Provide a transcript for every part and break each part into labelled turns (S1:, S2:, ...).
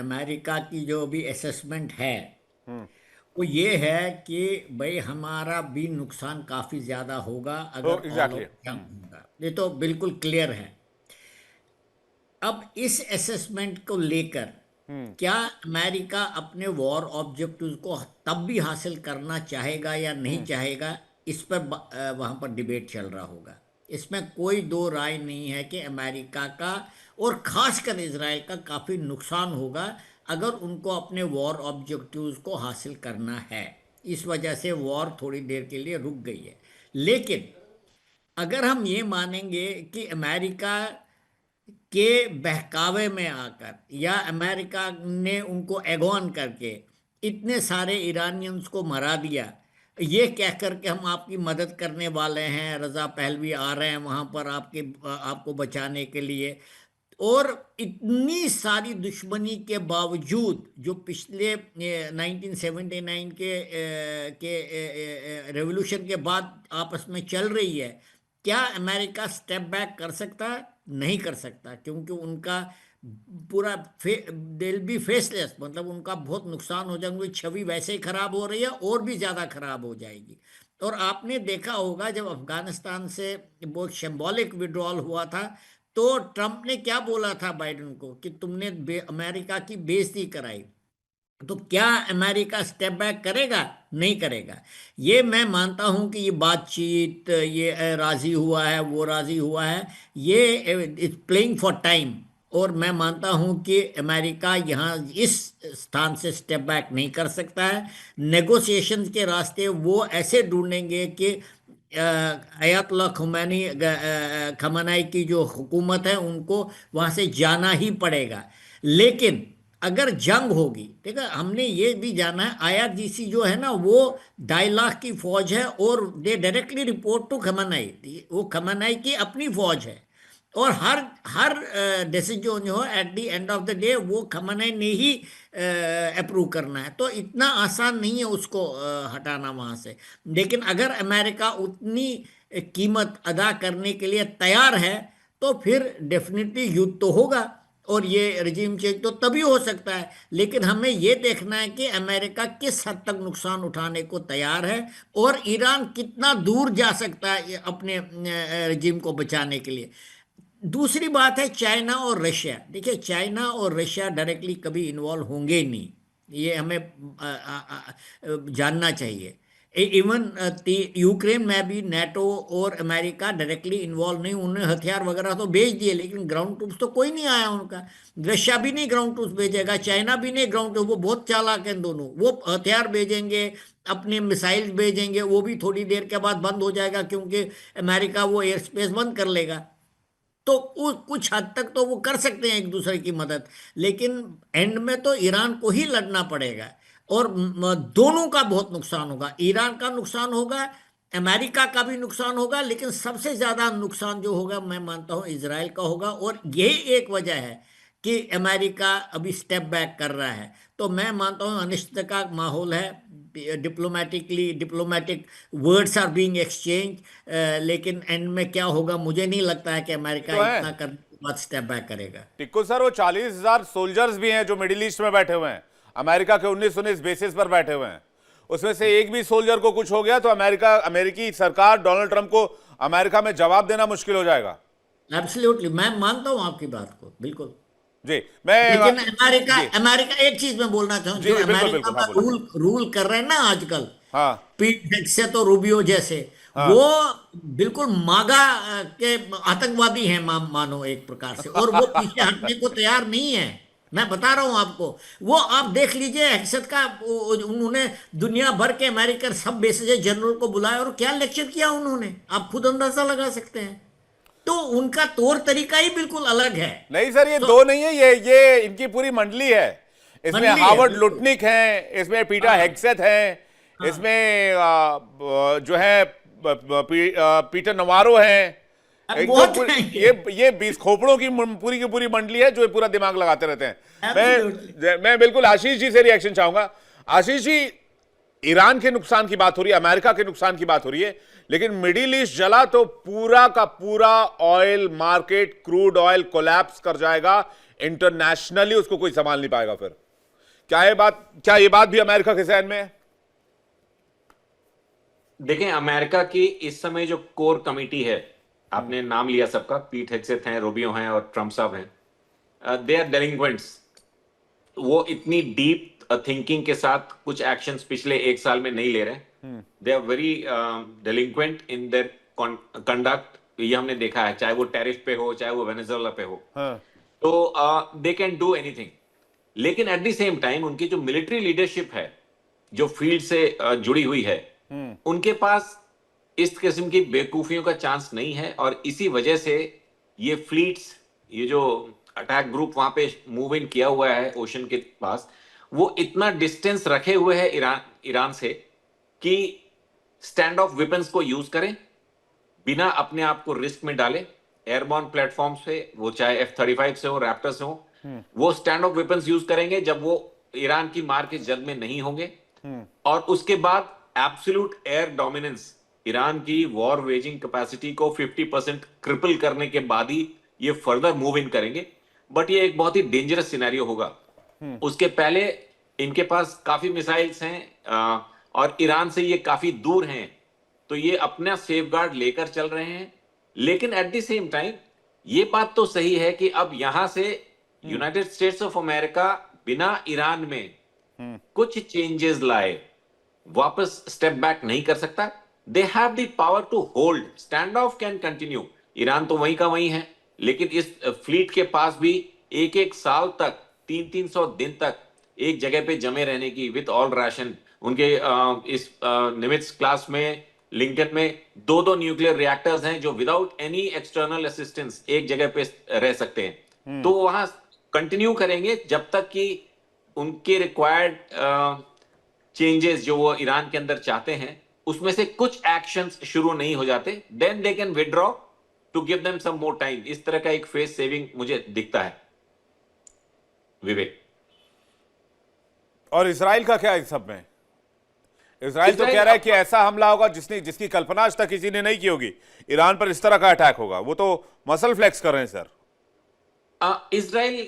S1: America की जो भी असेसमेंट है
S2: हम्म।
S1: वो ये है कि भाई हमारा भी नुकसान काफी ज्यादा होगा
S2: तो
S1: अगर ऑल
S2: एग्जैक्टली
S1: आउट जंग होगा। ये तो बिल्कुल क्लियर है। अब इस असेसमेंट को लेकर
S2: हम्म।
S1: क्या अमेरिका अपने वॉर ऑब्जेक्टिव्स को तब भी हासिल करना चाहेगा या नहीं
S2: हम्म।
S1: चाहेगा, इस पर वहां पर डिबेट चल रहा होगा। इसमें कोई दो राय नहीं है कि अमेरिका का और खासकर इसराइल का काफी नुकसान होगा अगर उनको अपने वॉर ऑब्जेक्टिव्स को हासिल करना है। इस वजह से वॉर थोड़ी देर के लिए रुक गई है। लेकिन अगर हम ये मानेंगे कि अमेरिका के बहकावे में आकर या अमेरिका ने उनको एगॉन करके इतने सारे ईरानियंस को मरा दिया, ये कह कर के हम आपकी मदद करने वाले हैं, रजा पहलवी आ रहे हैं वहां पर आपको बचाने के लिए, और इतनी सारी दुश्मनी के बावजूद जो पिछले 1979 के रेवोल्यूशन के बाद आपस में चल रही है, क्या अमेरिका स्टेप बैक कर सकता है? नहीं कर सकता, क्योंकि उनका पूरा दिल भी फेसलेस, मतलब उनका बहुत नुकसान हो जाएगा। उनकी छवि वैसे ही खराब हो रही है और भी ज्यादा खराब हो जाएगी। और आपने देखा होगा जब अफगानिस्तान से बहुत सिंबॉलिक विड्रॉल हुआ था तो ट्रंप ने क्या बोला था बाइडेन को कि तुमने अमेरिका की बेइज्जती कराई। तो क्या अमेरिका स्टेप बैक करेगा? नहीं करेगा। ये मैं मानता हूं कि ये बातचीत, ये राजी हुआ है, वो राजी हुआ है, ये इट्स प्लेइंग फॉर टाइम। और मैं मानता हूं कि अमेरिका यहाँ इस स्थान से स्टेप बैक नहीं कर सकता है। नेगोशिएशन के रास्ते वो ऐसे ढूंढेंगे कि अयतुल्ला खमेनी की जो हुकूमत है उनको वहां से जाना ही पड़ेगा। लेकिन अगर जंग होगी, ठीक है, हमने ये भी जाना है आईआरजीसी जो है ना वो 2.5 लाख की फौज है और they directly report to Khamenei. वो खमेनी की अपनी फौज है और हर हर डिसीजन जो है at the end of the day वो खमेनी ने ही अप्रूव करना है। तो इतना आसान नहीं है उसको हटाना वहां से। लेकिन अगर अमेरिका उतनी कीमत अदा करने के लिए तैयार है तो फिर डेफिनेटली युद्ध तो होगा और ये रजीम चेंज तो तभी हो सकता है। लेकिन हमें ये देखना है कि अमेरिका किस हद तक नुकसान उठाने को तैयार है और ईरान कितना दूर जा सकता है अपने रजीम को बचाने के लिए। दूसरी बात है चाइना और रशिया। देखिए, चाइना और रशिया डायरेक्टली कभी इन्वॉल्व होंगे ही नहीं, ये हमें जानना चाहिए। इवन यूक्रेन में भी नाटो और अमेरिका डायरेक्टली इन्वॉल्व नहीं, उन्होंने हथियार वगैरह तो भेज दिए लेकिन ग्राउंड ट्रूप्स तो कोई नहीं आया उनका। रशिया भी नहीं ग्राउंड ट्रूप्स भेजेगा, चाइना भी नहीं ग्राउंड ट्रूप, वो बहुत चालाक हैं दोनों। वो हथियार भेजेंगे, अपने मिसाइल्स भेजेंगे, वो भी थोड़ी देर के बाद बंद हो जाएगा क्योंकि अमेरिका वो एयर स्पेस बंद कर लेगा। तो कुछ हद तक तो वो कर सकते हैं एक दूसरे की मदद, लेकिन एंड में तो ईरान को ही लड़ना पड़ेगा। और दोनों का बहुत नुकसान होगा, ईरान का नुकसान होगा, अमेरिका का भी नुकसान होगा, लेकिन सबसे ज्यादा नुकसान जो होगा मैं मानता हूं इसराइल का होगा। और यही एक वजह है कि अमेरिका अभी स्टेप बैक कर रहा है। तो मैं मानता हूं अनिश्चितता का माहौल है, diplomatic words are being exchanged, लेकिन एंड में क्या होगा मुझे नहीं लगता है कि अमेरिका
S2: तो है
S1: इतना करने के बाद स्टेप बैक करेगा।
S2: टिक्को सर, वो 40,000 सोल्जर्स भी हैं जो मिडिल ईस्ट में बैठे हुए हैं, अमेरिका के 19-19 बेसिस पर बैठे हुए हैं। उसमें से एक भी सोल्जर को कुछ हो गया तो अमेरिकी सरकार, डोनाल्ड ट्रंप को अमेरिका में जवाब देना मुश्किल हो जाएगा।
S1: एब्सोल्युटली, मैं मानता हूँ आपकी बात को बिल्कुल।
S2: जी। मैं
S1: लेकिन अमेरिका
S2: जी
S1: अमेरिका एक चीज मैं बोलना चाहूँ,
S2: जी
S1: जो
S2: जी, बिल्कुल
S1: अमेरिका
S2: बिल्कुल,
S1: में
S2: हाँ बोले।
S1: रूल रूल कर रहे हैं ना आजकल,
S2: हाँ
S1: पीट हेगसेथ और रूबियो जैसे, वो
S2: हाँ।
S1: बिल्कुल मागा के आतंकवादी हैं मानो एक प्रकार से, और वो पीछे हटने को तैयार नहीं है। मैं बता रहा हूं आपको। वो आप देख लीजिए हेगसेथ का, उन्होंने दुनिया भर के अमेरिकन सब बेसिस जनरल को बुलाया और क्या लेक्चर किया उन्होंने, आप खुद अंदाजा लगा सकते हैं। तो उनका तौर तरीका ही बिल्कुल अलग है।
S2: नहीं सर, ये
S1: तो
S2: दो नहीं है, ये इनकी पूरी मंडली है। इसमें
S1: मंडली है
S2: हार्वर्ड
S1: बिल्कुल।
S2: लुटनिक हैं, इसमें पीटर
S1: हाँ
S2: हेगसेथ हैं,
S1: हाँ।
S2: इसमें जो है पीटर नवारो हैं।
S1: अब
S2: एक तो
S1: बहुत
S2: पूरी
S1: है
S2: ये 20 खोपड़ों पूरी की पूरी मंडली है जो ये पूरा दिमाग लगाते रहते हैं।
S1: एब्सोल्युटली।
S2: मैं बिल्कुल आशीष जी से रिएक्शन चाहूंगा। आशीष जी, ईरान के नुकसान की बात हो रही है, अमेरिका के नुकसान की बात हो रही है, लेकिन मिडिल ईस्ट जला तो पूरा का पूरा oil market, crude oil collapse कर जाएगा। इंटरनेशनली उसको कोई संभाल नहीं पाएगा फिर। क्या ये बात भी अमेरिका के जहन में है?
S3: देखें, अमेरिका की इस समय जो कोर कमेटी है, आपने नाम लिया सबका, पीट हेग्सेथ हैं, रूबियो हैं और ट्रम्प साहब हैं, दे आर डेलिंक्वेंट्स। वो इतनी डीप थिंकिंग के साथ कुछ एक्शंस पिछले एक साल में नहीं ले रहे। They are very delinquent in their conduct. ये हमने देखा है, चाहे वो टैरिफ पे हो, चाहे वो वेनेजुएला पे हो। तो दे कैन डू एनीथिंग। लेकिन एट द सेम टाइम उनकी जो मिलिट्री लीडरशिप है, जो फील्ड से जुड़ी हुई है, उनके पास इस किस्म की बेवकूफियों का चांस नहीं है। और इसी वजह से ये फ्लीट्स, ये जो अटैक ग्रुप वहां पे मूव इन किया हुआ है ओशन के पास, वो इतना डिस्टेंस रखे हुए है ईरान से कि स्टैंड ऑफ वेपन्स को यूज करें बिना अपने आप को रिस्क में डाले। एयरबॉर्न प्लेटफॉर्म्स पे, वो चाहे F-35 से हो, रैप्टर से हो, वो स्टैंड ऑफ वेपन्स यूज करेंगे जब वो ईरान की मार के जद में नहीं होंगे। और उसके बाद एब्सोल्यूट एयर डोमिनेंस, ईरान की वॉर वेजिंग कैपेसिटी को 50% क्रिपल करने के बाद ही ये फर्दर मूव इन करेंगे। बट ये एक बहुत ही डेंजरस सिनेरियो होगा। उसके पहले इनके पास काफी मिसाइल्स हैं और ईरान से ये काफी दूर हैं, तो ये अपना सेफगार्ड लेकर चल रहे हैं। लेकिन एट द सेम टाइम ये बात तो सही है कि अब यहां से यूनाइटेड स्टेट्स ऑफ अमेरिका बिना ईरान में कुछ चेंजेस लाए वापस स्टेप बैक नहीं कर सकता। They have the power to hold, stand off can continue. Iran तो वहीं का वहीं है, लेकिन इस फ्लीट के पास भी एक एक साल तक, 300 दिन तक एक जगह पे जमे रहने की विद ऑल राशन। उनके इस निमित्ज क्लास में, लिंकन में 2-2 न्यूक्लियर रिएक्टर्स हैं जो विदाउट एनी एक्सटर्नल असिस्टेंस एक जगह पे रह सकते हैं। तो वहां कंटिन्यू करेंगे जब तक कि उनके रिक्वायर्ड चेंजेस जो वो ईरान के अंदर चाहते हैं उसमें से कुछ एक्शंस शुरू नहीं हो जाते। Then they can withdraw to give them some more time. इस तरह का एक फेस सेविंग मुझे दिखता है, विवेक।
S2: और इजराइल का क्या इस सब में? इजराइल तो कह रहा है कि ऐसा हमला होगा जिसकी कल्पना आज तक किसी ने नहीं की होगी। ईरान पर इस तरह का अटैक होगा। वो तो मसल फ्लेक्स कर रहे हैं सर।
S3: इजराइल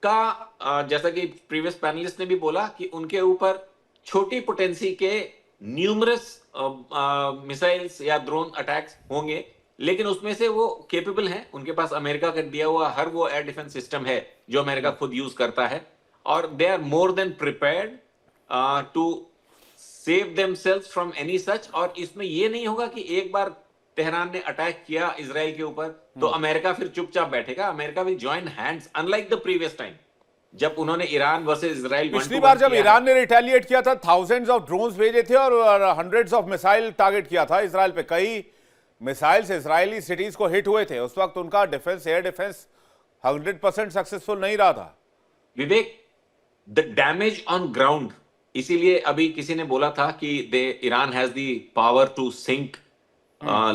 S3: का जैसा कि प्रीवियस पैनलिस्ट ने भी बोला कि उनके ऊपर छोटी पोटेंसी के न्यूमरस मिसाइल्स या ड्रोन अटैक्स होंगे, लेकिन उसमें से वो केपेबल हैं। उनके पास अमेरिका का दिया हुआ हर वो एयर डिफेंस सिस्टम है जो अमेरिका खुद यूज करता है, और they are more than prepared to save themselves from any such. और इसमें ये नहीं होगा कि एक बार तेहरान ने अटैक किया इजराइल के ऊपर तो अमेरिका फिर चुपचाप बैठेगा। America will join hands, unlike the previous time जब उन्होंने ईरान वर्सेस इजराइल
S2: पिछली बार जब ईरान ने रिटेलिएट किया था, थाउजेंड्स ऑफ ड्रोन्स भेजे थे और हंड्रेड्स ऑफ मिसाइल टारगेट किया था इजराइल पे। कई मिसाइल्स इजरायली सिटीज को हिट हुए थे। उस वक्त उनका डिफेंस, एयर डिफेंस 100% सक्सेसफुल नहीं रहा था।
S3: Vivek, the damage on ground, इसीलिए अभी किसी ने बोला था कि Iran has the power to sink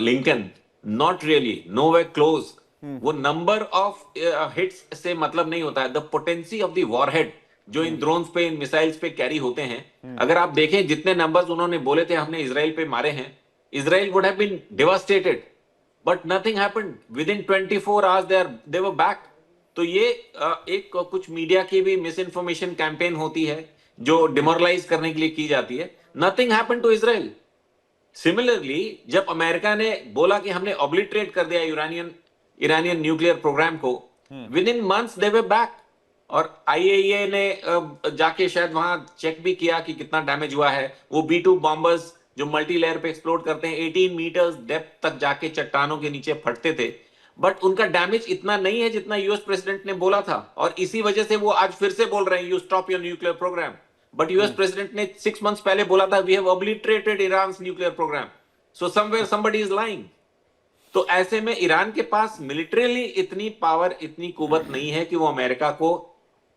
S3: Lincoln. Not really, nowhere close. वो नंबर ऑफ हिट्स से मतलब नहीं होता है, the potency of the warhead जो इन ड्रोन्स पे, इन मिसाइल्स पे कैरी होते हैं। अगर आप देखें जितने नंबर्स उन्होंने बोले थे हमने इजराइल पे मारे हैं, Israel would have been devastated, but nothing happened. Within 24 hours they were back. तो ये एक कुछ मीडिया की भी मिस इन्फॉर्मेशन कैंपेन होती है जो डिमोरलाइज करने के लिए की जाती है। Nothing happened to Israel. Similarly जब अमेरिका ने बोला कि हमने ऑब्लिटरेट कर दिया ईरानियन न्यूक्लियर प्रोग्राम को, within months they were back. और IAEA ने जाके शायद वहां चेक भी किया कि कितना डैमेज हुआ है। वो B-2 बॉम्बर्स जो मल्टी लेयर पे एक्सप्लोड करते हैं, 18 मीटर्स डेप्थ तक जाके चट्टानों के नीचे फटते थे, बट उनका डैमेज इतना नहीं है जितना यूएस प्रेसिडेंट ने बोला था। और इसी वजह से वो आज फिर से बोल रहे हैं you stop your nuclear program. But US president ने 6 मंथ्स पहले बोला था we have obliterated Iran's nuclear program. So somewhere somebody is lying. तो ऐसे में ईरान के पास मिलिट्रीली इतनी पावर, इतनी कुवत नहीं है कि वो अमेरिका को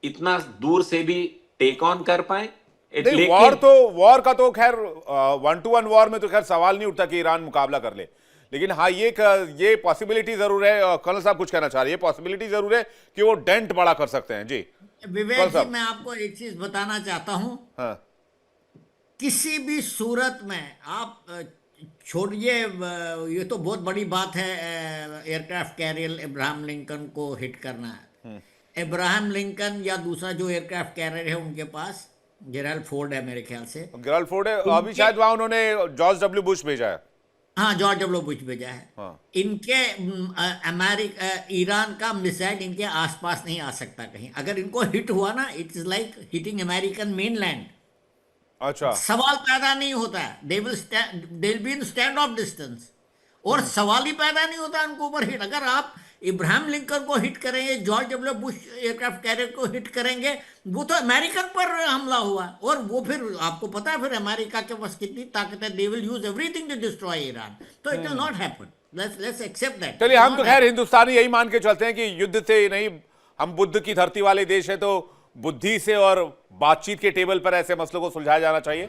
S3: इतना दूर से भी टेक ऑन कर पाए।
S2: वॉर का तो खैर 1-to-1 वॉर में तो खैर सवाल नहीं उठता कि ईरान मुकाबला कर ले। लेकिन हाँ, ये पॉसिबिलिटी जरूर है। कर्नल साहब कुछ कहना चाह रहे हैं, ये पॉसिबिलिटी जरूर है कि वो डेंट बड़ा कर सकते हैं। जी
S1: विवेक जी, मैं आपको एक चीज बताना चाहता हूं।
S2: हाँ।
S1: किसी भी सूरत में आप छोड़िए, ये तो बहुत बड़ी बात है एयरक्राफ्ट कैरियर अब्राहम लिंकन को हिट करना है। इब्राहिम लिंकन या दूसरा जो एयरक्राफ्ट कैरियर है उनके पास, जेराल्ड फोर्ड है मेरे ख्याल से।
S2: गेराल्ड फोर्ड है, अभी शायद वहां उन्होंने जॉर्ज डब्ल्यू बुश भेजा है।
S1: हाँ, जॉर्ज डब्ल्यू बुश भेजा है।
S2: हाँ।
S1: इनके अमेरिका ईरान का मिसाइल इनके आसपास नहीं आ सकता कहीं। अगर इनको हिट हुआ ना, it is like hitting American mainland.
S2: अच्छा,
S1: सवाल पैदा नहीं होता है, they will be in stand off distance, और सवाल ही पैदा नहीं होता उनको ऊपर हिट। अगर आप इब्राहिम लिंकन को हिट करेंगे, George W Bush aircraft carrier को हिट करेंगे, वो तो अमेरिकन पर हमला हुआ, और वो फिर आपको पता है फिर अमेरिका के पास कितनी ताकत है, they will use everything to destroy Iran. तो it will not happen, let's accept that.
S2: चलिए हम तो खैर हिंदुस्तानी यही मान के चलते हैं कि युद्ध से नहीं, हम बुद्ध की धरती वाले देश है, तो बुद्धि से और बातचीत के टेबल पर ऐसे मसलों को सुलझाया जाना चाहिए।